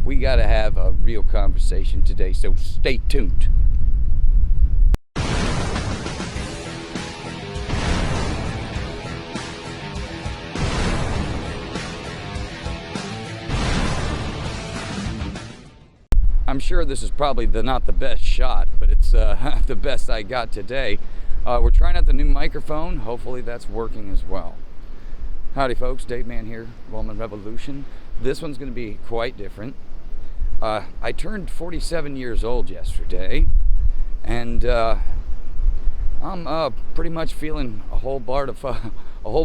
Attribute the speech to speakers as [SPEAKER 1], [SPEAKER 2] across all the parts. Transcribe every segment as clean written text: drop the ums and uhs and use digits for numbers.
[SPEAKER 1] we got to have a real conversation today, so stay tuned. I'm sure this is probably not the best shot, but it's the best I got today. We're trying out the new microphone. Hopefully that's working as well. Howdy folks, Daveman here, Rollman Revolution. This one's going to be quite different. I turned 47 years old yesterday, and I'm pretty much feeling a whole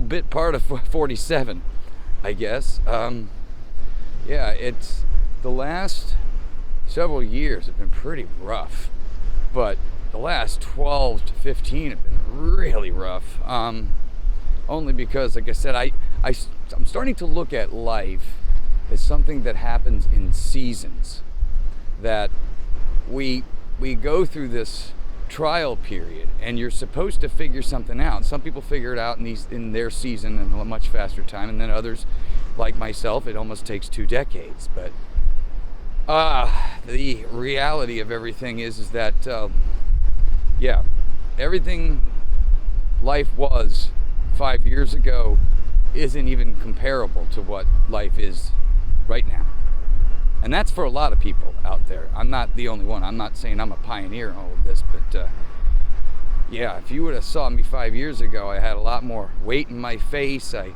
[SPEAKER 1] bit part of 47, I guess. It's the last several years have been pretty rough, but the last 12 to 15 have been really rough. Only because, like I said, I'm starting to look at life as something that happens in seasons. That we go through this trial period, and you're supposed to figure something out. Some people figure it out in their season in a much faster time, and then others, like myself, it almost takes 2 decades. But the reality of everything is that, everything life was 5 years ago isn't even comparable to what life is right now. And that's for a lot of people out there. I'm not the only one. I'm not saying I'm a pioneer in all of this, but if you would have saw me 5 years ago, I had a lot more weight in my face. I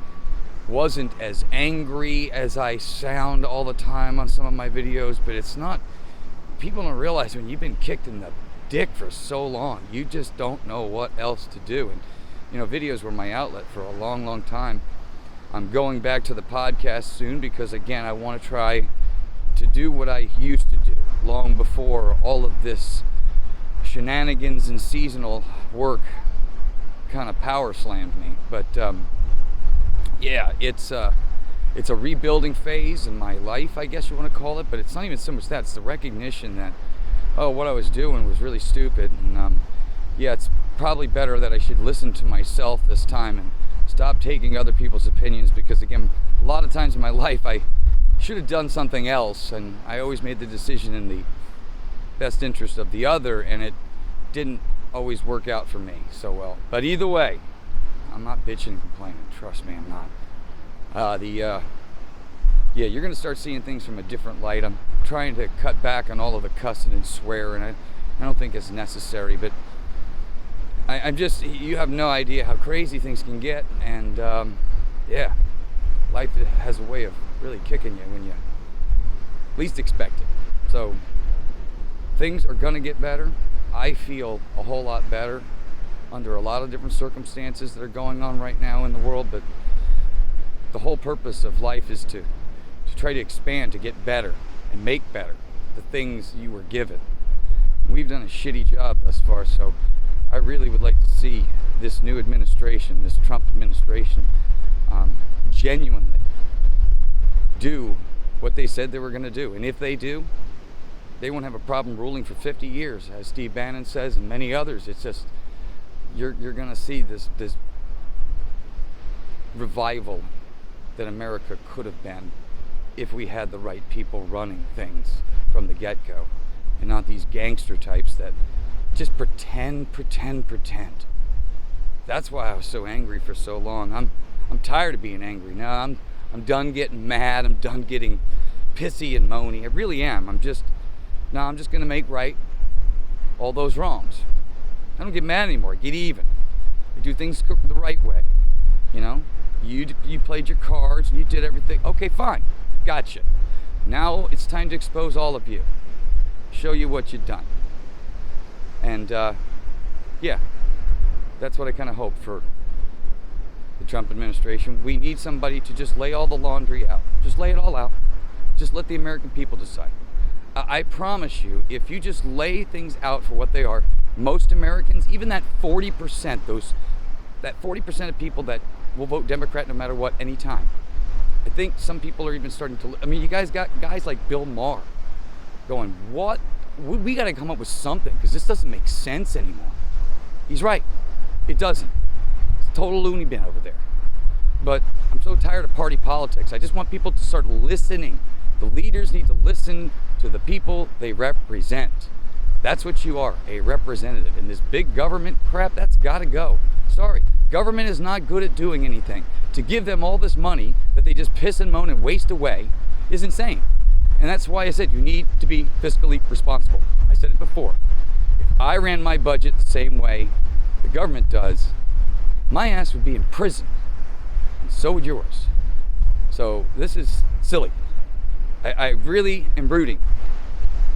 [SPEAKER 1] wasn't as angry as I sound all the time on some of my videos, but it's not, people don't realize when you've been kicked in the dick for so long, you just don't know what else to do. And videos were my outlet for a long, long time. I'm going back to the podcast soon because, again, I want to try to do what I used to do long before all of this shenanigans and seasonal work kind of power slammed me. But it's a rebuilding phase in my life, I guess you want to call it, but it's not even so much that. It's the recognition that, what I was doing was really stupid, and it's probably better that I should listen to myself this time and stop taking other people's opinions, because, again, a lot of times in my life I should have done something else, and I always made the decision in the best interest of the other, and it didn't always work out for me so well. But either way, I'm not bitching and complaining. Trust me, I'm not. You're going to start seeing things from a different light. I'm trying to cut back on all of the cussing and swear, and I don't think it's necessary, but I'm just, you have no idea how crazy things can get, and life has a way of really kicking you when you least expect it. So things are going to get better. I feel a whole lot better under a lot of different circumstances that are going on right now in the world, but the whole purpose of life is to try to expand, to get better and make better the things you were given. And we've done a shitty job thus far, so I really would like to see this new administration, this Trump administration, genuinely do what they said they were going to do. And if they do, they won't have a problem ruling for 50 years, as Steve Bannon says, and many others. It's just, you're going to see this revival that America could have been if we had the right people running things from the get-go, and not these gangster types that just pretend. That's why I was so angry for so long. I'm tired of being angry now. I'm done getting mad. I'm done getting pissy and moany. I really am. I'm just going to make right all those wrongs. I don't get mad anymore. I get even. I do things the right way. You played your cards and you did everything. Okay, fine. Gotcha. Now it's time to expose all of you. Show you what you've done. And that's what I kind of hope for the Trump administration. We need somebody to just lay all the laundry out. Just lay it all out. Just let the American people decide. I promise you, if you just lay things out for what they are, most Americans, even that 40%, that 40% of people that will vote Democrat no matter what, anytime. I think some people are even starting to, you guys got guys like Bill Maher going, what? We got to come up with something, because this doesn't make sense anymore. He's right. It doesn't. It's a total loony bin over there. But I'm so tired of party politics. I just want people to start listening The leaders need to listen to the people they represent. That's what you are, a representative. And this big government crap, that's got to go. Sorry, government is not good at doing anything. To give them all this money that they just piss and moan and waste away is insane. And that's why I said you need to be fiscally responsible. I said it before. If I ran my budget the same way the government does, my ass would be in prison. And so would yours. So this is silly. I really am rooting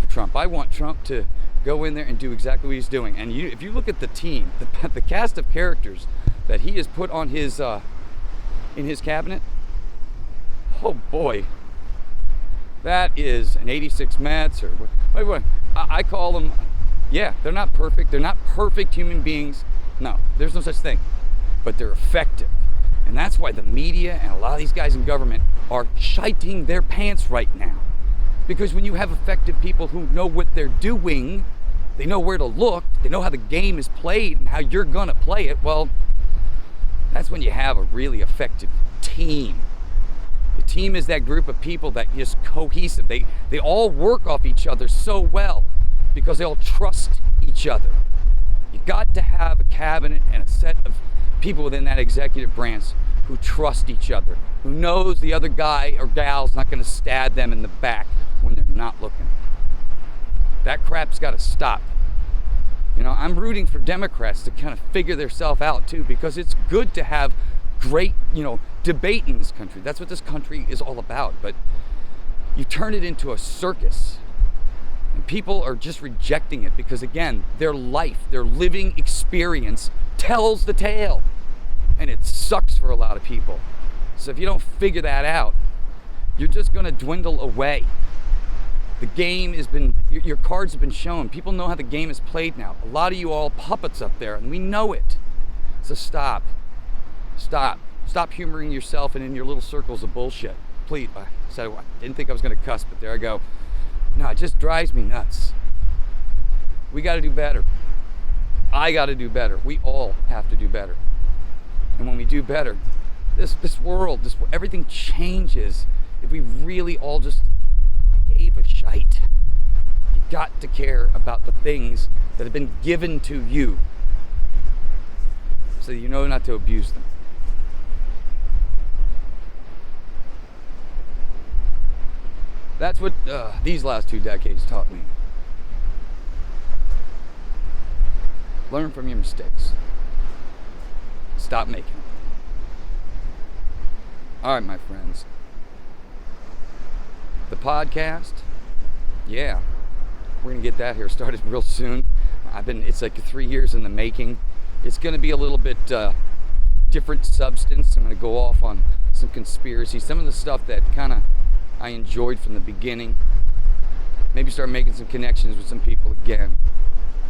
[SPEAKER 1] for Trump. I want Trump to go in there and do exactly what he's doing. And if you look at the team, the cast of characters that he has put on his in his cabinet, oh boy, that is an 86 Mets or what I call them. Yeah, they're not perfect. They're not perfect human beings. No, there's no such thing. But they're effective. And that's why the media and a lot of these guys in government are shiting their pants right now. Because when you have effective people who know what they're doing, they know where to look, they know how the game is played and how you're gonna play it, well, that's when you have a really effective team. The team is that group of people that is cohesive. They all work off each other so well because they all trust each other. You got to have a cabinet and a set of people within that executive branch who trust each other, who knows the other guy or gal's not going to stab them in the back when they're not looking. That crap's got to stop. You know, I'm rooting for Democrats to kind of figure themselves out too, because it's good to have great, debate in this country. That's what this country is all about. But you turn it into a circus. And people are just rejecting it because, again, their life, their living experience tells the tale. And it sucks for a lot of people. So if you don't figure that out, you're just going to dwindle away. The game has been, your cards have been shown. People know how the game is played now. A lot of you all puppets up there, and we know it. So stop. Stop humoring yourself and in your little circles of bullshit. Please, I didn't think I was going to cuss, but there I go. No, it just drives me nuts. We got to do better. I got to do better. We all have to do better. And when we do better, this world, everything changes if we really all just gave a shite. You got to care about the things that have been given to you so you know not to abuse them. That's what these last 2 decades taught me. Learn from your mistakes. Stop making them. All right, my friends. The podcast, yeah, we're gonna get that here started real soon. It's like 3 years in the making. It's gonna be a little bit different substance. I'm gonna go off on some conspiracy, some of the stuff that kind of I enjoyed from the beginning. Maybe start making some connections with some people again.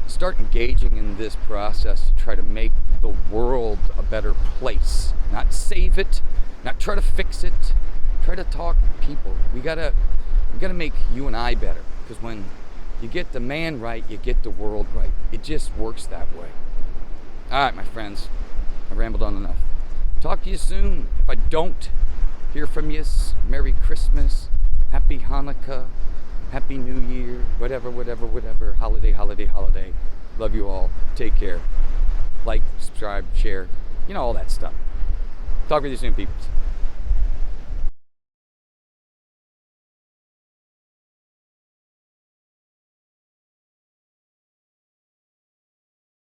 [SPEAKER 1] Start engaging in this process to try to make the world a better place. Not save it, not try to fix it. Try to talk to people. We gotta make you and I better. Because when you get the man right, you get the world right. It just works that way. All right, my friends. I rambled on enough. Talk to you soon. If I don't hear from you, Merry Christmas, Happy Hanukkah, Happy New Year, whatever, holiday. Love you all. Take care. Like, subscribe, share, all that stuff. Talk with you soon, people.